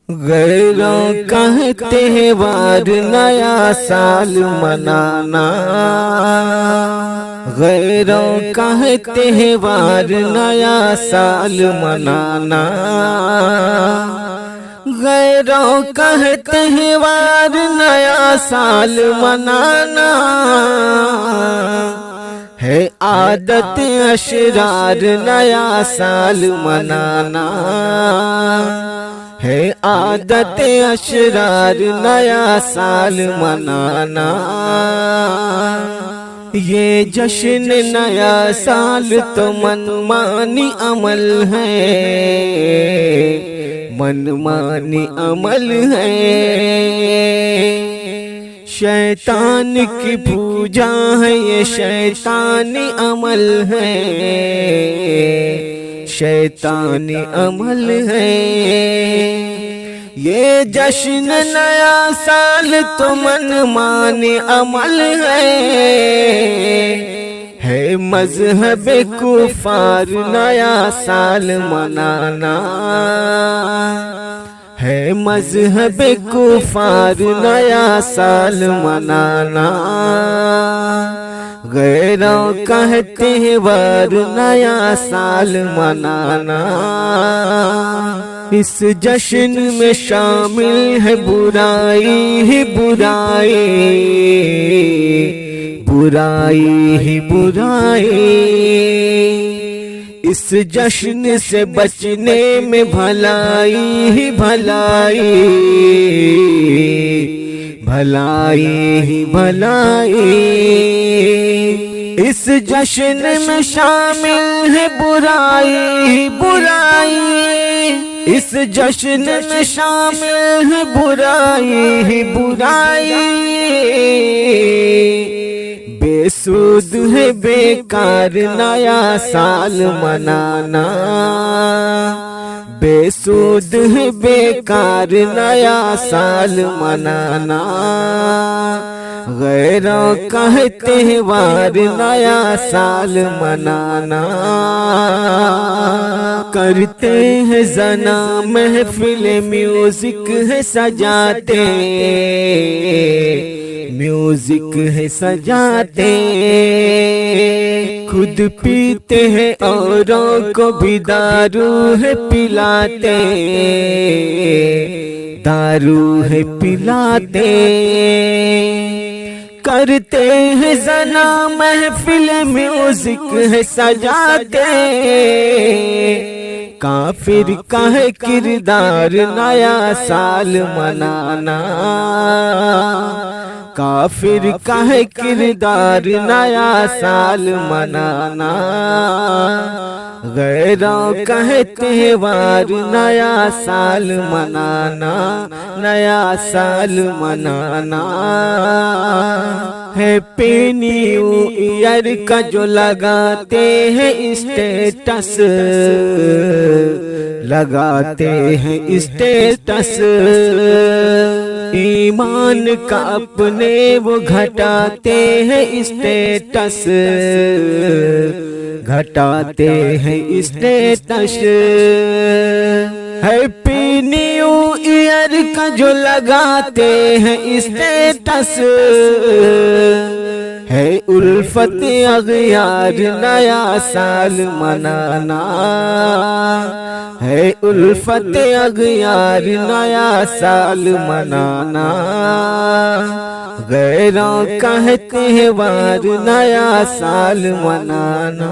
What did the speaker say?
गैरों का त्योहार नया साल मनाना, गैरों का त्योहार नया साल मनाना, गैरों का त्योहार नया साल मनाना है आदत अशरार नया साल मनाना है आदत अशरार नया साल मनाना। ये जश्न नया साल तो मनमानी अमल है, मनमानी अमल है। शैतान की पूजा है ये शैतानी अमल है, शैतानी अमल है। ये जश्न नया साल तो मनमानी अमल है मजहब कुफार नया साल मनाना है मजहब कुफार नया साल मनाना। गैरों का त्योहार नया साल मनाना, इस जश्न में शामिल है बुराई ही बुराई, बुराई ही बुराई। इस जश्न से बचने में भलाई ही भलाई, भलाई ही भलाई। इस जश्न में शामिल है बुराई ही बुराई, इस जश्न में शामिल है बुराई ही बुराई। बेसुध है बेकार नया साल मनाना, बेसुध है बेकार नया साल मनाना। गैरों का त्योहार नया साल मनाना। करते हैं जना महफिल म्यूजिक है सजाते, म्यूजिक है सजाते। खुद पीते हैं औरों को भी दारू है पिलाते, दारू है पिलाते। करते हैं जना महफिल म्यूजिक है सजाते। काफिर का है किरदार नया साल मनाना, काफिर का है किरदार नया साल मनाना। गैरों का त्योहार नया साल मनाना, नया साल मनाना। हैप्पी न्यू ईयर का जो लगाते हैं स्टेटस, लगाते हैं स्टेटस। ईमान का अपने वो घटाते हैं स्टेटस, घटाते हैं स्टेटस। हैप्पी न्यू ईयर का जो लगाते हैं स्टेटस है उल्फत अगयार नया साल मनाना, है उल्फत अगयार नया साल मनाना। गैरों का त्योहार नया साल मनाना।